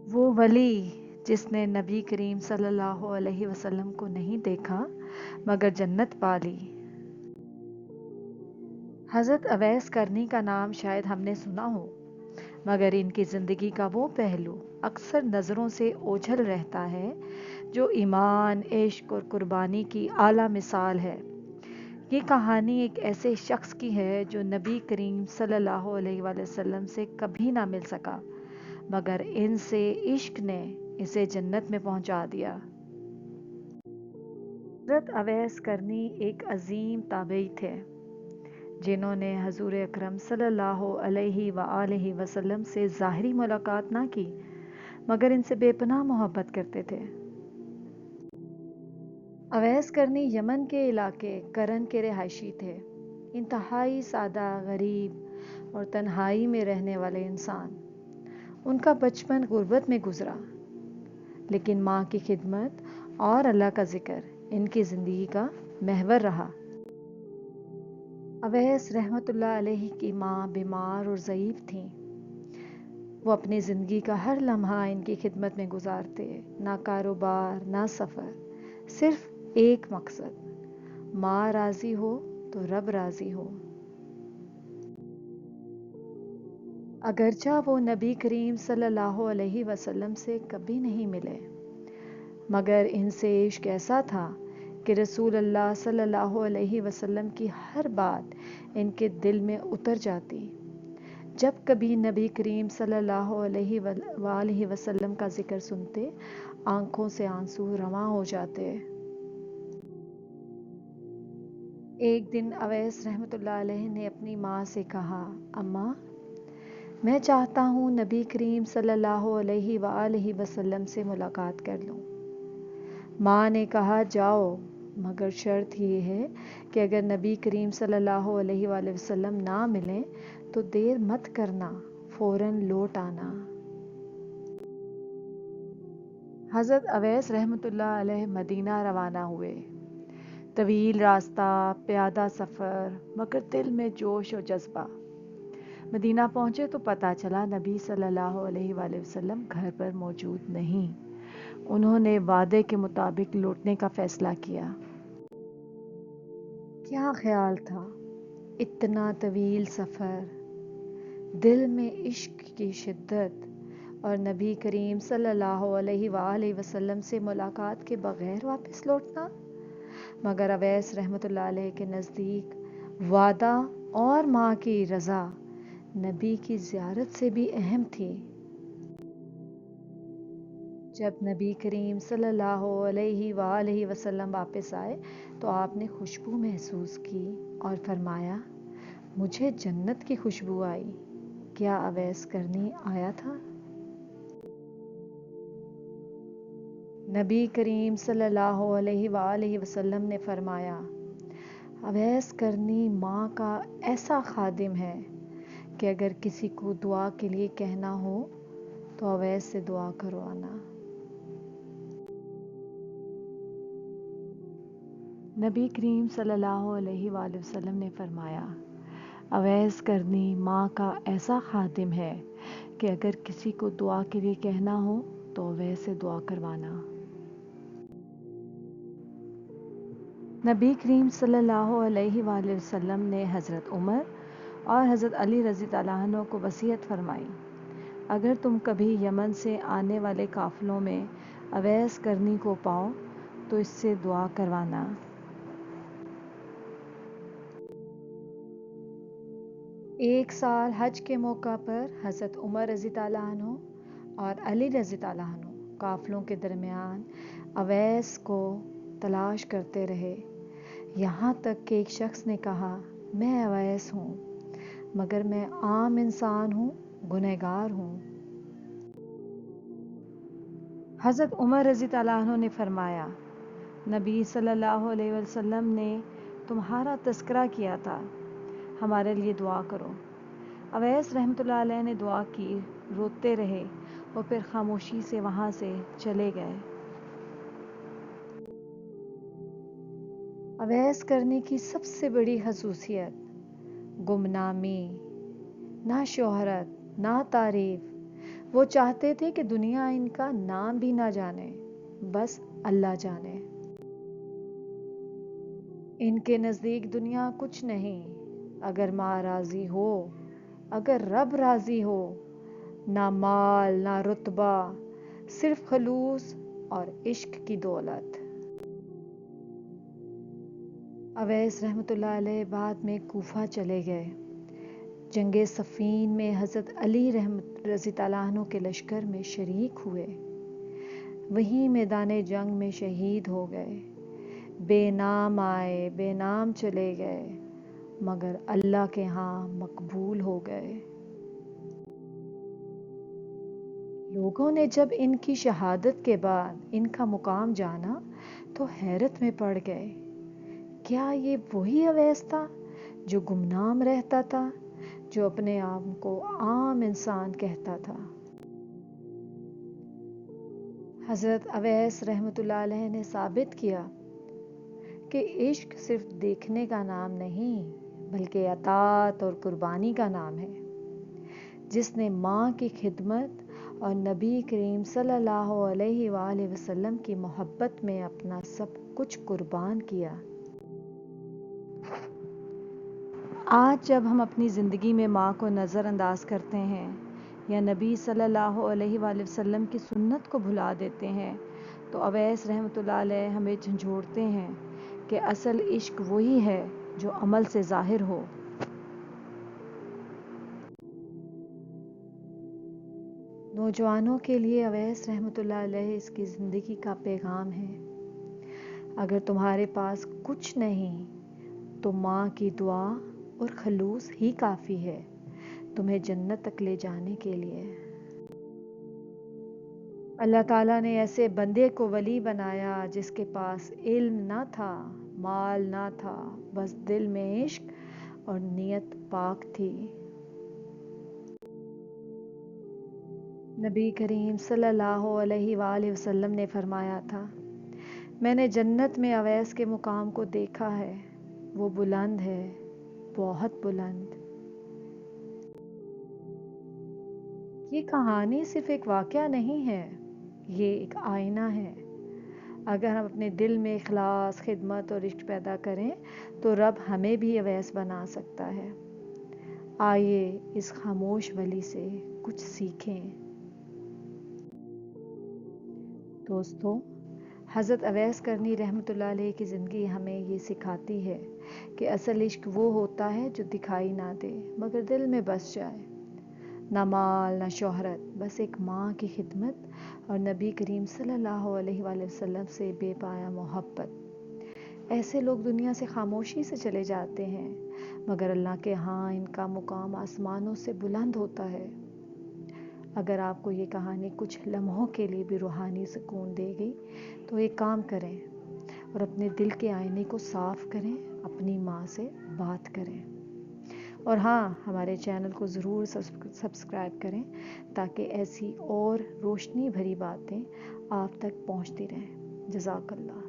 وہ ولی جس نے نبی کریم صلی اللہ علیہ وسلم کو نہیں دیکھا مگر جنت پا لی۔ حضرت اویس کرنی کا نام شاید ہم نے سنا ہو، مگر ان کی زندگی کا وہ پہلو اکثر نظروں سے اوجھل رہتا ہے جو ایمان، عشق اور قربانی کی اعلیٰ مثال ہے۔ یہ کہانی ایک ایسے شخص کی ہے جو نبی کریم صلی اللہ علیہ وآلہ وسلم سے کبھی نہ مل سکا، مگر ان سے عشق نے اسے جنت میں پہنچا دیا۔ حضرت اویس کرنی ایک عظیم تابعی تھے جنہوں نے حضور اکرم صلی اللہ علیہ وآلہ وسلم سے ظاہری ملاقات نہ کی مگر ان سے بے پناہ محبت کرتے تھے۔ اویس کرنی یمن کے علاقے کرن کے رہائشی تھے، انتہائی سادہ، غریب اور تنہائی میں رہنے والے انسان۔ ان کا بچپن غربت میں گزرا، لیکن ماں کی خدمت اور اللہ کا ذکر ان کی زندگی کا محور رہا۔ اویس رحمۃ اللہ علیہ کی ماں بیمار اور ضعیف تھیں۔ وہ اپنی زندگی کا ہر لمحہ ان کی خدمت میں گزارتے، نہ کاروبار نہ سفر، صرف ایک مقصد، ماں راضی ہو تو رب راضی ہو۔ اگرچہ وہ نبی کریم صلی اللہ علیہ وسلم سے کبھی نہیں ملے، مگر ان سے عشق ایسا تھا کہ رسول اللہ صلی اللہ علیہ وسلم کی ہر بات ان کے دل میں اتر جاتی۔ جب کبھی نبی کریم صلی اللہ علیہ وآلہ وسلم کا ذکر سنتے، آنکھوں سے آنسو رواں ہو جاتے۔ ایک دن اویس رحمۃ اللہ علیہ نے اپنی ماں سے کہا، اماں، میں چاہتا ہوں نبی کریم صلی اللہ علیہ وآلہ وسلم سے ملاقات کر لوں۔ ماں نے کہا، جاؤ، مگر شرط یہ ہے کہ اگر نبی کریم صلی اللہ علیہ وآلہ وسلم نہ ملیں تو دیر مت کرنا، فوراً لوٹ آنا۔ حضرت اویس رحمۃ اللہ علیہ مدینہ روانہ ہوئے۔ طویل راستہ، پیادہ سفر، مگر دل میں جوش و جذبہ۔ مدینہ پہنچے تو پتہ چلا نبی صلی اللہ علیہ وآلہ وسلم گھر پر موجود نہیں۔ انہوں نے وعدے کے مطابق لوٹنے کا فیصلہ کیا۔ کیا خیال تھا، اتنا طویل سفر، دل میں عشق کی شدت اور نبی کریم صلی اللہ علیہ وآلہ وسلم سے ملاقات کے بغیر واپس لوٹنا؟ مگر اویس رحمۃ اللہ علیہ کے نزدیک وعدہ اور ماں کی رضا نبی کی زیارت سے بھی اہم تھی۔ جب نبی کریم صلی اللہ علیہ وآلہ وسلم واپس آئے تو آپ نے خوشبو محسوس کی اور فرمایا، مجھے جنت کی خوشبو آئی، کیا اویس کرنی آیا تھا؟ نبی کریم صلی اللہ علیہ وآلہ وسلم نے فرمایا، اویس کرنی ماں کا ایسا خادم ہے کہ اگر کسی کو دعا کے لیے کہنا ہو تو اویس سے دعا کروانا۔ نبی کریم صلی اللہ علیہ وآلہ وسلم نے فرمایا، اویس کرنی ماں کا ایسا خادم ہے کہ اگر کسی کو دعا کے لیے کہنا ہو تو اویس سے دعا کروانا۔ نبی کریم صلی اللہ علیہ وآلہ وسلم نے حضرت عمر اور حضرت علی رضی اللہ عنہ کو وصیت فرمائی، اگر تم کبھی یمن سے آنے والے قافلوں میں اویس کرنی کو پاؤ تو اس سے دعا کروانا۔ ایک سال حج کے موقع پر حضرت عمر رضی اللہ عنہ اور علی رضی اللہ عنہ قافلوں کے درمیان اویس کو تلاش کرتے رہے، یہاں تک کہ ایک شخص نے کہا، میں اویس ہوں، مگر میں عام انسان ہوں، گنہگار ہوں۔ حضرت عمر رضی اللہ عنہ نے فرمایا، نبی صلی اللہ علیہ وسلم نے تمہارا تذکرہ کیا تھا، ہمارے لیے دعا کرو۔ اویس رحمۃ اللہ علیہ نے دعا کی، روتے رہے اور پھر خاموشی سے وہاں سے چلے گئے۔ اویس کرنی کی سب سے بڑی خصوصیت گمنامی، نہ شہرت نہ تعریف، وہ چاہتے تھے کہ دنیا ان کا نام بھی نہ جانے، بس اللہ جانے۔ ان کے نزدیک دنیا کچھ نہیں، اگر ماں راضی ہو، اگر رب راضی ہو، نہ مال نہ رتبہ، صرف خلوص اور عشق کی دولت۔ اویس رحمۃ اللہ علیہ بعد میں کوفہ چلے گئے۔ جنگ صفین میں حضرت علی رضی اللہ عنہ کے لشکر میں شریک ہوئے، وہیں میدان جنگ میں شہید ہو گئے۔ بے نام آئے بے نام چلے گئے، مگر اللہ کے ہاں مقبول ہو گئے۔ لوگوں نے جب ان کی شہادت کے بعد ان کا مقام جانا تو حیرت میں پڑ گئے، کیا یہ وہی اویس تھا جو گمنام رہتا تھا، جو اپنے آپ کو عام انسان کہتا تھا؟ حضرت اویس رحمۃ اللہ علیہ نے ثابت کیا کہ عشق صرف دیکھنے کا نام نہیں، بلکہ اطاعت اور قربانی کا نام ہے۔ جس نے ماں کی خدمت اور نبی کریم صلی اللہ علیہ وآلہ وسلم کی محبت میں اپنا سب کچھ قربان کیا۔ آج جب ہم اپنی زندگی میں ماں کو نظر انداز کرتے ہیں یا نبی صلی اللہ علیہ وآلہ وسلم کی سنت کو بھلا دیتے ہیں تو اویس رحمۃ اللہ علیہ ہمیں جھنجھوڑتے ہیں کہ اصل عشق وہی ہے جو عمل سے ظاہر ہو۔ نوجوانوں کے لیے اویس رحمۃ اللہ علیہ اس کی زندگی کا پیغام ہے: اگر تمہارے پاس کچھ نہیں تو ماں کی دعا اور خلوص ہی کافی ہے تمہیں جنت تک لے جانے کے لیے۔ اللہ تعالیٰ نے ایسے بندے کو ولی بنایا جس کے پاس علم نہ تھا، مال نہ تھا، بس دل میں عشق اور نیت پاک تھی۔ نبی کریم صلی اللہ علیہ وآلہ وسلم نے فرمایا تھا: میں نے جنت میں اویس کے مقام کو دیکھا ہے، وہ بلند ہے، بہت بلند۔ یہ کہانی صرف ایک واقعہ نہیں ہے، یہ ایک آئینہ ہے۔ اگر ہم اپنے دل میں اخلاص، خدمت اور عشق پیدا کریں تو رب ہمیں بھی اویس بنا سکتا ہے۔ آئیے اس خاموش ولی سے کچھ سیکھیں۔ دوستو، حضرت اویس کرنی رحمۃ اللہ علیہ کی زندگی ہمیں یہ سکھاتی ہے کہ اصل عشق وہ ہوتا ہے جو دکھائی نہ دے مگر دل میں بس جائے۔ نہ مال نہ شہرت، بس ایک ماں کی خدمت اور نبی کریم صلی اللہ علیہ وآلہ وسلم سے بے پایا محبت۔ ایسے لوگ دنیا سے خاموشی سے چلے جاتے ہیں مگر اللہ کے ہاں ان کا مقام آسمانوں سے بلند ہوتا ہے۔ اگر آپ کو یہ کہانی کچھ لمحوں کے لیے بھی روحانی سکون دے گئی تو ایک کام کریں اور اپنے دل کے آئینے کو صاف کریں، اپنی ماں سے بات کریں، اور ہاں، ہمارے چینل کو ضرور سبسکرائب کریں تاکہ ایسی اور روشنی بھری باتیں آپ تک پہنچتی رہیں۔ جزاک اللہ۔